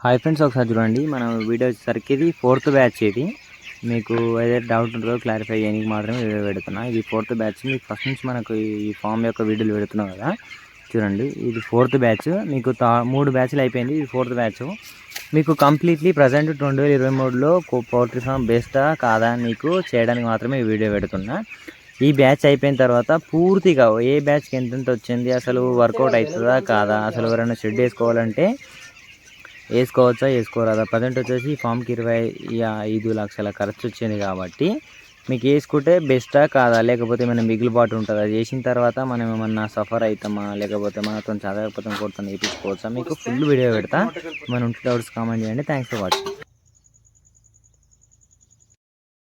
Hi friends, ఒకసారి చూడండి. మన వీడియో వచ్చేసరికి ఇది 4th బ్యాచ్. ఇది మీకు ఏదైతే డౌట్ ఉంటుందో క్లారిఫై చేయడానికి మాత్రమే వీడియో పెడుతున్నా. ఇది 4th బ్యాచ్. మీకు ఫస్ట్ నుంచి మనకు ఈ ఫామ్ యొక్క వీడియోలు పెడుతున్నాం కదా, చూడండి. ఇది 4th బ్యాచ్. మీకు 3 బ్యాచ్లు అయిపోయింది, ఇది 4th బ్యాచ్. మీకు కంప్లీట్లీ ప్రజెంట్ 2023లో పౌల్ట్రీ ఫామ్ బెస్టా కాదా అని మీకు చేయడానికి మాత్రమే ఈ వీడియో పెడుతున్నా. ఈ బ్యాచ్ అయిపోయిన తర్వాత పూర్తిగా ఏ బ్యాచ్కి ఎంతెంత వచ్చింది, అసలు వర్కౌట్ అవుతుందా కాదా, అసలు ఎవరైనా షెడ్ వేసుకోవాలంటే వేసుకోవచ్చా వేసుకోరాదా. ప్రజెంట్ వచ్చేసి ఈ ఫామ్కి 25 లక్షల ఖర్చు వచ్చింది కాబట్టి మీకు వేసుకుంటే బెస్టా కాదా, లేకపోతే ఏమైనా మిగులుబాటు ఉంటుందా, చేసిన తర్వాత మనం ఏమన్నా సఫర్ అవుతామా, లేకపోతే మనతో చదవకపోతే కొడుతుంది వేయించుకోవచ్చా, మీకు ఫుల్ వీడియో పెడతా. మన ఉంటే డౌట్స్ కామెంట్ చేయండి. Thanks for watching.